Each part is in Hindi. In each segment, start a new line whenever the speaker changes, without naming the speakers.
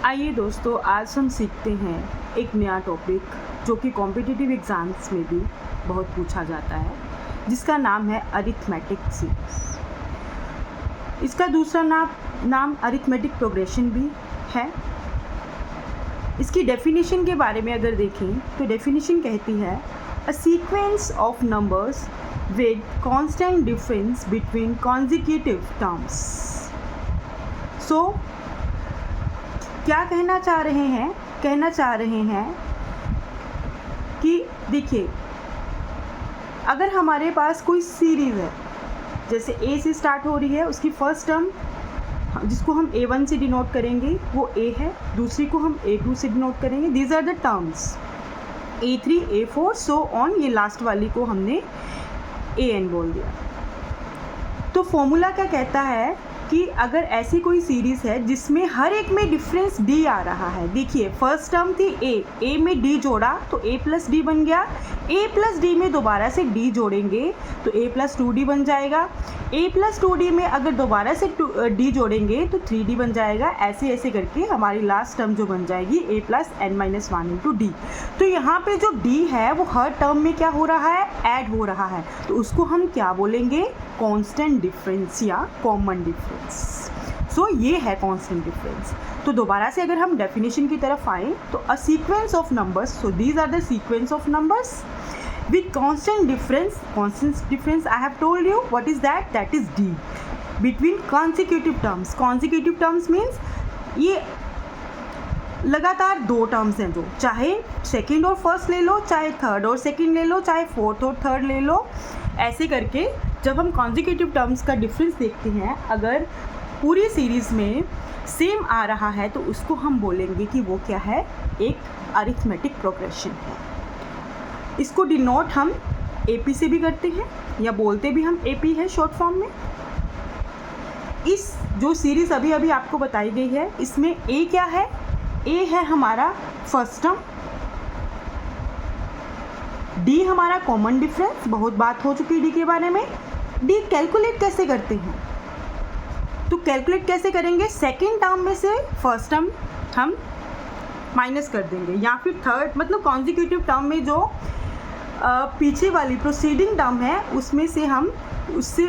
आइए दोस्तों, आज हम सीखते हैं एक नया टॉपिक जो कि कॉम्पिटिटिव एग्ज़ाम्स में भी बहुत पूछा जाता है, जिसका नाम है अरिथमेटिक सीरीज। इसका दूसरा नाम अरिथमेटिक प्रोग्रेशन भी है। इसकी डेफिनेशन के बारे में अगर देखें तो डेफिनेशन कहती है a sequence of numbers with constant difference between consecutive terms. So क्या कहना चाह रहे हैं? कहना चाह रहे हैं कि देखिए, अगर हमारे पास कोई सीरीज़ है, जैसे ए से स्टार्ट हो रही है, उसकी फर्स्ट टर्म जिसको हम A1 से डिनोट करेंगे वो A है, दूसरी को हम A2 से डिनोट करेंगे। These are the terms A3, A4 so on. ये लास्ट वाली को हमने AN बोल दिया। तो फॉर्मूला क्या कहता है कि अगर ऐसी कोई सीरीज़ है जिसमें हर एक में डिफरेंस D आ रहा है। देखिए, फर्स्ट टर्म थी A में D जोड़ा तो A प्लस D बन गया। A प्लस D में दोबारा से D जोड़ेंगे तो A प्लस 2D बन जाएगा। A प्लस 2D में अगर दोबारा से D जोड़ेंगे तो 3D बन जाएगा। ऐसे ऐसे करके हमारी लास्ट टर्म जो बन जाएगी A plus n-1 into D। तो यहाँ पे जो D है वो हर टर्म में क्या हो रहा है? ऐड हो रहा है। तो उसको हम क्या बोलेंगे? कांस्टेंट डिफरेंस या कॉमन डिफरेंस। सो ये है कांस्टेंट डिफरेंस। तो दोबारा से अगर हम डेफिनेशन की तरफ आए तो a sequence of numbers, so these are the sequence of numbers with constant difference I have told you what is that is D between consecutive terms. Consecutive terms means ये लगातार दो टर्म्स हैं, जो चाहे सेकंड और फर्स्ट ले लो, चाहे थर्ड और सेकंड ले लो, चाहे फोर्थ और थर्ड ले लो। ऐसे करके जब हम कॉन्जिक्यूटिव टर्म्स का डिफरेंस देखते हैं, अगर पूरी सीरीज़ में सेम आ रहा है तो उसको हम बोलेंगे कि वो क्या है? एक अरिथमेटिक प्रोग्रेशन है। इसको डिनोट हम AP से भी करते हैं या बोलते भी हम AP है शॉर्ट फॉर्म में। इस जो सीरीज़ अभी अभी आपको बताई गई है, इसमें A क्या है? A है हमारा फर्स्ट टर्म, D हमारा कॉमन डिफरेंस, बहुत बात हो चुकी है D के बारे में। D कैलकुलेट कैसे करते हैं? तो कैलकुलेट कैसे करेंगे? सेकेंड टर्म में से फर्स्ट टर्म हम माइनस कर देंगे, या फिर थर्ड, मतलब कॉन्जिक्यूटिव टर्म में जो पीछे वाली प्रोसीडिंग टर्म है उसमें से हम उससे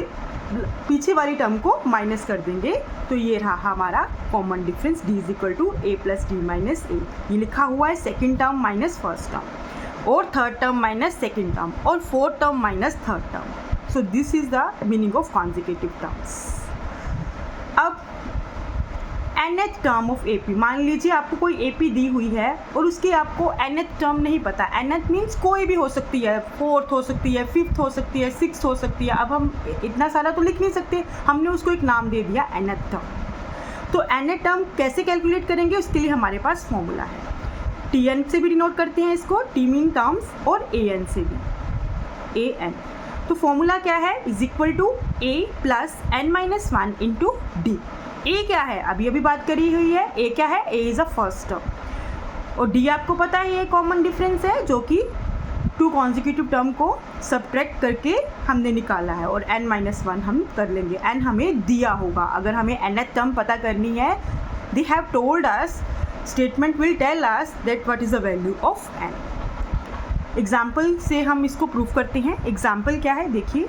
पीछे वाली टर्म को माइनस कर देंगे। तो ये रहा हमारा common difference D is equal to A plus D minus A। ये लिखा हुआ है second term minus first term, और third term minus second term, और fourth term minus third term. So this is the meaning of consecutive terms. अब nth टर्म ऑफ AP, मान लीजिए आपको कोई AP दी हुई है और उसकी आपको nth टर्म नहीं पता। nth मीन्स कोई भी हो सकती है, फोर्थ हो सकती है, फिफ्थ हो सकती है, सिक्स्थ हो सकती है। अब हम इतना सारा तो लिख नहीं सकते, हमने उसको एक नाम दे दिया nth टर्म। तो nth टर्म कैसे कैलकुलेट करेंगे? उसके लिए हमारे पास फॉर्मूला है। Tn से भी डिनोट करते हैं इसको, T मीन टर्म्स, और An से भी, An। तो फॉर्मूला क्या है? Is equal to A plus n-1 into D। A क्या है? अभी अभी बात करी हुई है। A क्या है? A is a first term, और D आपको पता है ये कॉमन डिफरेंस है जो कि टू कॉन्जिक्यूटिव टर्म को सब्ट्रैक्ट करके हमने निकाला है, और n-1 हम कर लेंगे। n हमें दिया होगा। अगर हमें nth टर्म पता करनी है, they have told us, statement will tell us that what is the value of n। Example से हम इसको प्रूव करते हैं। एग्जाम्पल क्या है? देखिए,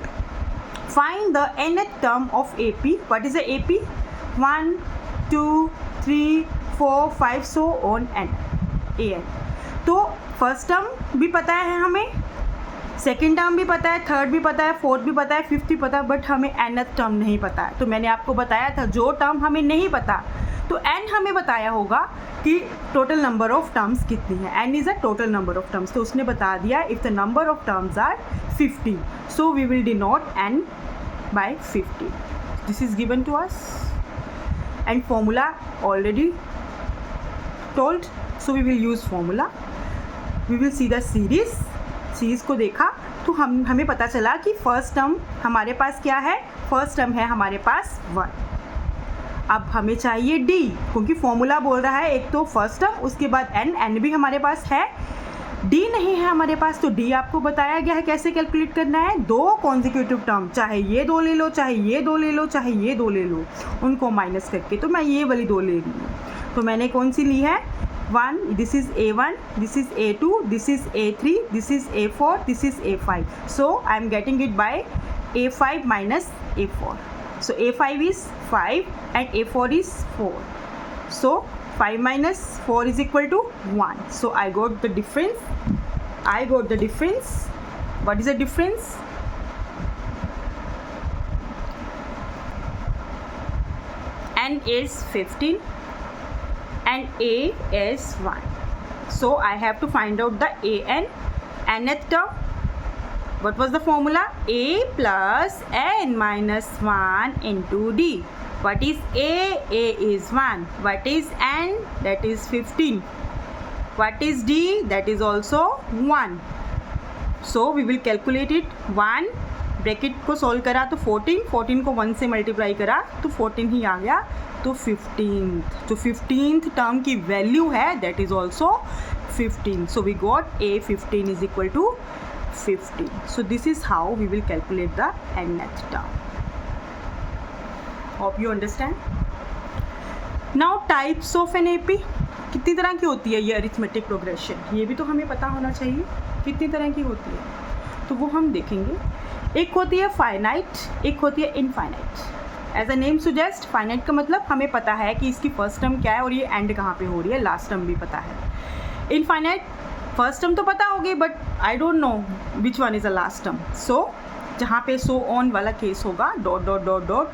find the nth term of AP। What is the AP? 1 2 3 4 5 so on An। तो फर्स्ट टर्म भी पता है हमें, सेकेंड टर्म भी पता है, थर्ड भी पता है, फोर्थ भी पता है, फिफ्थ भी पता है, बट हमें nth टर्म नहीं पता है। तो मैंने आपको बताया था, जो टर्म हमें नहीं पता तो n हमें बताया होगा कि टोटल नंबर ऑफ टर्म्स कितनी है। n is a total number of terms. तो उसने बता दिया if the number of terms are 50, so we will denote n by 50। This is given to us and formula already told, so we will use formula. We will see the series को देखा तो हमें पता चला कि फर्स्ट टर्म हमारे पास क्या है? फर्स्ट टर्म है हमारे पास 1। अब हमें चाहिए D, क्योंकि फॉर्मूला बोल रहा है एक तो फर्स्ट टर्म, उसके बाद n भी हमारे पास है, D नहीं है हमारे पास। तो D आपको बताया गया है कैसे कैलकुलेट करना है। दो कॉन्जिक्यूटिव टर्म, चाहे ये दो ले लो, चाहे ये दो ले लो, चाहे ये दो ले लो, उनको माइनस करके, तो मैं ये वाली दो ले रही हूँ। तो मैंने कौन सी ली है 1, this is A1, this is A2, this is A3, this is A4, this is A5. So I am getting it by A5 minus A4. So A5 is 5 and A4 is 4. So 5 minus 4 is equal to 1. So I got the difference. What is the difference? N is 15 and A is 1. So I have to find out the nth term. What was the formula? A plus n minus 1 into D. What is A? A is 1. What is n? That is 15. What is D? That is also 1. So we will calculate it. 1 bracket को सॉल्व करा तो 14 को 1 से मल्टीप्लाई करा तो 14 ही आ गया. तो 15th, जो 15th टर्म की वैल्यू है that is also 15. So we got A15 is equal to 15. So this is how we will calculate the nth term. Hope you understand. Now types of an AP. कितनी तरह की होती है ये अरिथमेटिक प्रोग्रेशन, ये भी तो हमें पता होना चाहिए कितनी तरह की होती है. तो वो हम देखेंगे. एक होती है फाइनाइट, एक होती है infinite. As a name suggest, finite का मतलब हमें पता है कि इसकी फर्स्ट टर्म क्या है और ये एंड कहाँ पे हो रही है, लास्ट टर्म भी पता है. इनफाइनाइट फर्स्ट टर्म तो पता होगी but I don't know which one is a last term. So जहाँ पे सो ऑन वाला केस होगा, डॉट डॉट डॉट डॉट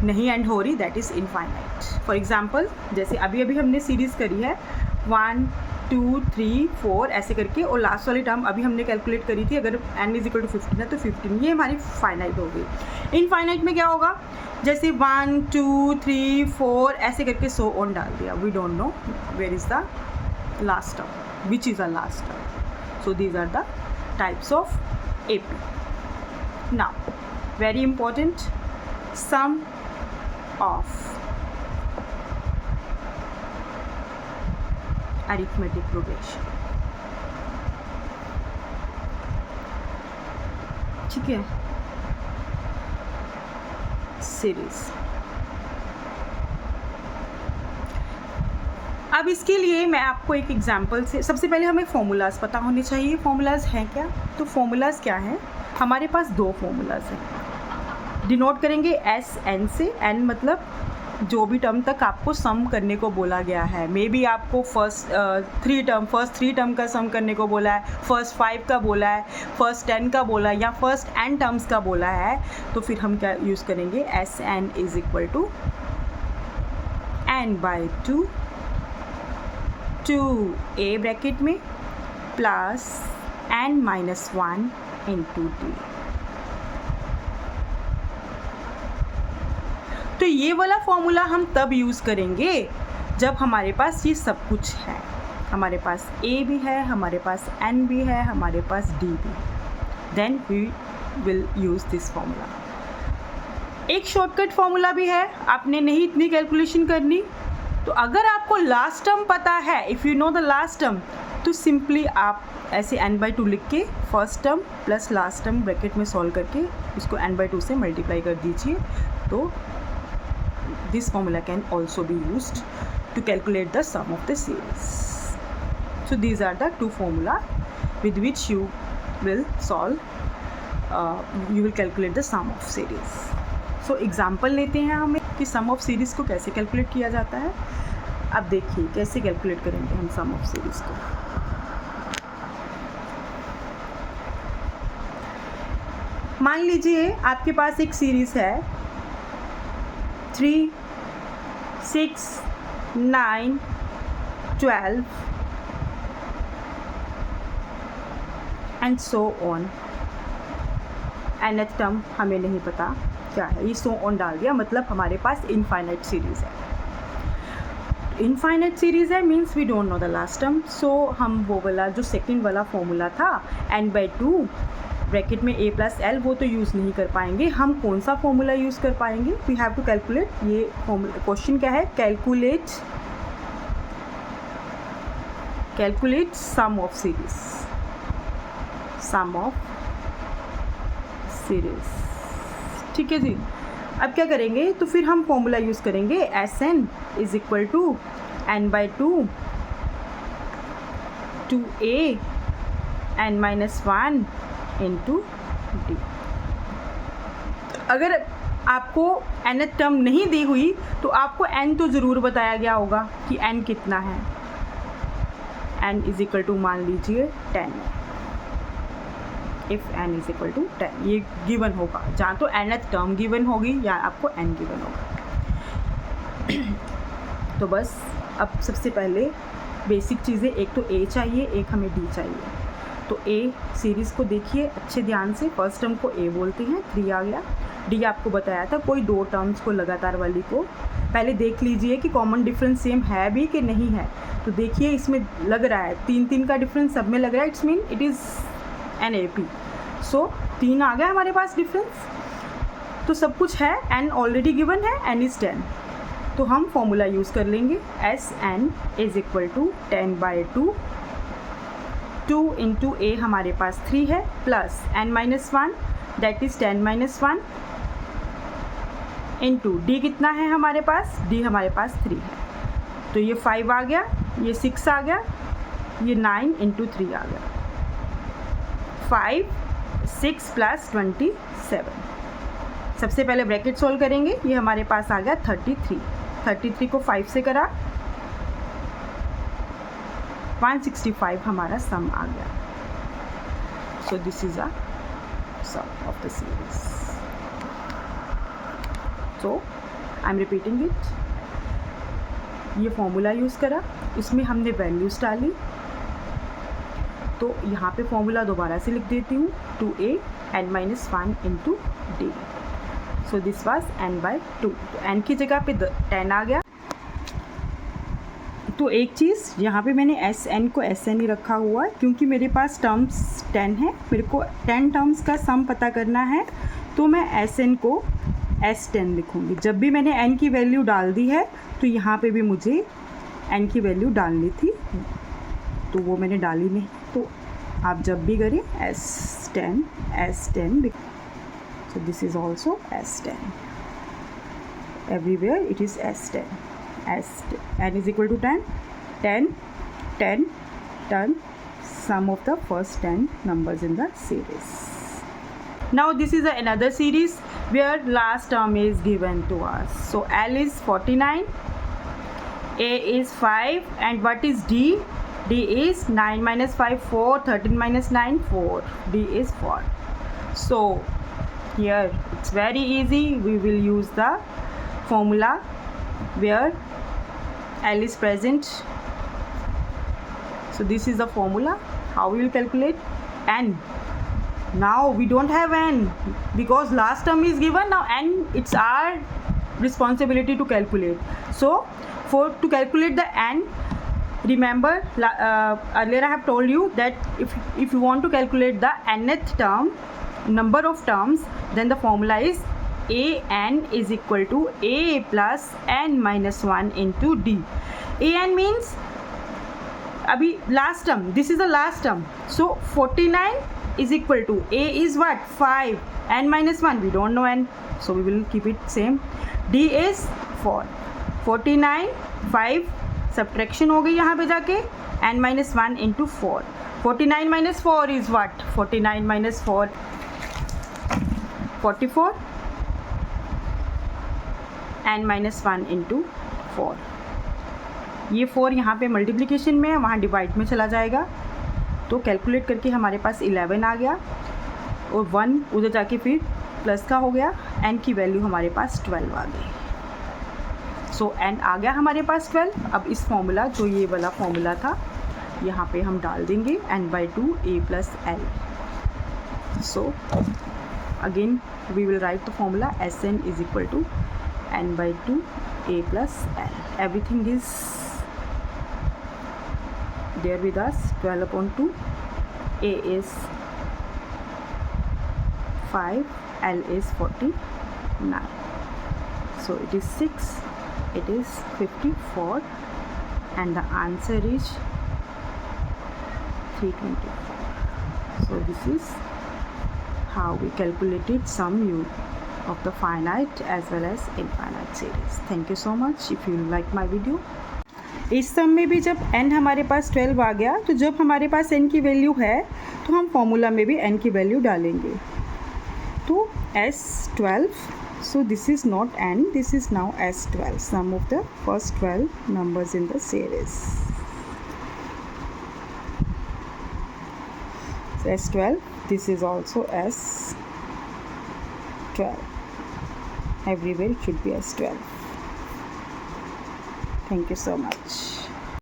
नहीं एंड हो रही, that is infinite. For example जैसे अभी हमने सीरीज़ करी है 1 2 3 4 ऐसे करके, और लास्ट वाली टर्म अभी हमने कैलकुलेट करी थी, अगर n इज इक्वल टू 15 है तो 15, ये हमारी फाइनाइट हो गई. इनफाइनाइट में क्या होगा, जैसे 1 2 3 4 ऐसे करके सो ऑन डाल दिया. We don't know where is the last term, which is a last term. So these are the types of AP. Now very important, sum of arithmetic progression. ठीक है, सीरीज. अब इसके लिए मैं आपको एक एग्जांपल से, सबसे पहले हमें फॉर्मूलाज पता होने चाहिए. फॉर्मूलाज हैं क्या? तो फॉर्मूलाज क्या हैं, हमारे पास 2 फॉर्मूलाज हैं. डिनोट करेंगे SN से. N मतलब जो भी टर्म तक आपको सम करने को बोला गया है. मे बी आपको फर्स्ट 3 टर्म का सम करने को बोला है, फर्स्ट 5 का बोला है, फर्स्ट 10 का बोला है, या फर्स्ट n टर्म्स का बोला है. तो फिर हम क्या यूज़ करेंगे, SN is equal to n/2 2a bracket में प्लस n-1 इंटू d. तो ये वाला फॉर्मूला हम तब यूज़ करेंगे जब हमारे पास ये सब कुछ है. हमारे पास a भी है, हमारे पास n भी है, हमारे पास d भी. Then we will use this formula. एक शॉर्टकट फॉर्मूला भी है, आपने नहीं इतनी कैलकुलेशन करनी. तो अगर आपको लास्ट टर्म पता है, if you know the last term, तो सिंपली आप ऐसे n/2 लिख के first term plus last term bracket में सॉल्व करके इसको n/2 से मल्टीप्लाई कर दीजिए. तो this formula can also be used to calculate the sum of the series. So these are the 2 formula with which you will solve, you will calculate the sum of series. So example लेते हैं हमें कि सम ऑफ सीरीज़ को कैसे कैलकुलेट किया जाता है. अब देखिए कैसे कैलकुलेट करेंगे हम सम ऑफ सीरीज़ को. मान लीजिए आपके पास एक सीरीज़ है 3 6 9 12 and so on. nth term हमें नहीं पता क्या है, ये सो ऑन डाल दिया, मतलब हमारे पास इनफाइनाइट सीरीज़ है. इनफाइनाइट सीरीज़ है means we don't know the last term. So हम वो वाला जो सेकंड वाला फॉर्मूला था n/2 ब्रैकेट में a + l, वो तो यूज़ नहीं कर पाएंगे. हम कौन सा फॉर्मूला यूज़ कर पाएंगे, वी हैव टू कैलकुलेट. ये क्वेश्चन क्या है, calculate sum of series. Sum of series, ठीक है जी. अब क्या करेंगे, तो फिर हम फॉर्मूला यूज़ करेंगे SN is equal to n by 2 2a n minus 1 into d। अगर आपको nth टर्म नहीं दी हुई तो आपको n तो ज़रूर बताया गया होगा कि n कितना है। n इज इक्वल टू मान लीजिए 10, if n is equal to 10, ये गिवन होगा, जहाँ तो nth टर्म गिवन होगी या आपको n गिवन होगा। तो बस अब सबसे पहले बेसिक चीज़ें, एक तो a चाहिए, एक हमें d चाहिए। तो a सीरीज़ को देखिए अच्छे ध्यान से, फर्स्ट टर्म को a बोलते हैं, 3 आ गया। d आपको बताया था कोई दो टर्म्स को लगातार वाली को पहले देख लीजिए कि कॉमन डिफरेंस सेम है भी कि नहीं है। तो देखिए इसमें लग रहा है 3 का डिफरेंस सब में लग रहा है, it's mean it is an A P. So 3 आ गया हमारे पास डिफरेंस, तो सब कुछ है, n ऑलरेडी गिवन है, n इज़ 10। तो हम फॉर्मूला यूज़ कर लेंगे, S N is equal to 10 by 2, 2 into A हमारे पास 3 है, plus n minus 1 that is 10 minus 1 into D कितना है हमारे पास, डी हमारे पास 3 है। तो ये 5 आ गया, ये 6 आ गया, ये 9 इंटू 3 आ गया, 5 6 प्लस 27। सबसे पहले ब्रैकेट सोल्व करेंगे, ये हमारे पास आ गया 33। 33 को 5 से करा 165 हमारा सम आ गया। So this is a sum of the series. So I am repeating it. ये फॉर्मूला यूज़ करा, इसमें हमने वैल्यूज़ डाली, तो यहाँ पे फॉर्मूला दोबारा से लिख देती हूँ, 2a n minus 1 into D. So this was n by 2। तो n की जगह पे 10 आ गया। तो एक चीज़ यहाँ पे मैंने एस एन को एस एन ही रखा हुआ है, क्योंकि मेरे पास टर्म्स 10 है, मेरे को 10 टर्म्स का सम पता करना है, तो मैं एस एन को S10 लिखूँगी। जब भी मैंने n की वैल्यू डाल दी है तो यहाँ पे भी मुझे n की वैल्यू डालनी थी, तो वो मैंने डाली नहीं। तो आप जब भी करें S10 लिख। So this is also S10. Everywhere it is S10. n is equal to 10. 10, 10, 10. Sum of the first 10 numbers in the series. Now this is another series where last term is given to us. So L is 49, A is 5, and what is D? D is 9 minus 5, 4, 13 minus 9, 4. D is 4. So here it's very easy, we will use the formula where L is present. So this is the formula. How we will calculate n? Now we don't have n because last term is given. Now n, it's our responsibility to calculate. So to calculate the n, remember earlier I have told you that if you want to calculate the nth term, number of terms, then the formula is an is equal to a plus n minus 1 into d. An means abhi last term, this is the last term, so 49 is equal to a is what, 5, n minus 1 we don't know n, so we will keep it same. d is 4, 49, 5 subtraction हो गई यहाँ पे जाके, n minus 1 into 4. 49 minus 4 is what, 49 minus 4 44, n minus 1 into 4. ये 4 यहाँ पे मल्टीप्लिकेशन में है, वहाँ डिवाइड में चला जाएगा, तो कैलकुलेट करके हमारे पास 11 आ गया, और 1 उधर जाके फिर प्लस का हो गया, n की वैल्यू हमारे पास 12 आ गई। सो n आ गया हमारे पास 12। अब इस फॉर्मूला, जो ये वाला फॉर्मूला था, यहाँ पे हम डाल देंगे n by 2 a plus l. So again we will write the formula Sn is equal to n by 2 a plus l. Everything is there with us. 12 upon 2, a is 5, l is 49, so it is 6, it is 54, and the answer is 324. So this is how we calculated sum of the finite as well as infinite series. Thank you so much. If you like my video, इस सम में भी जब n हमारे पास 12 आ गया, तो जब हमारे पास n की वैल्यू है तो हम फॉर्मूला में भी n की वैल्यू डालेंगे। तो S12, so this is not n, this is now S12, sum of the first 12 numbers in the series. So S12, this is also S12. Everywhere it should be S12. Thank you so much.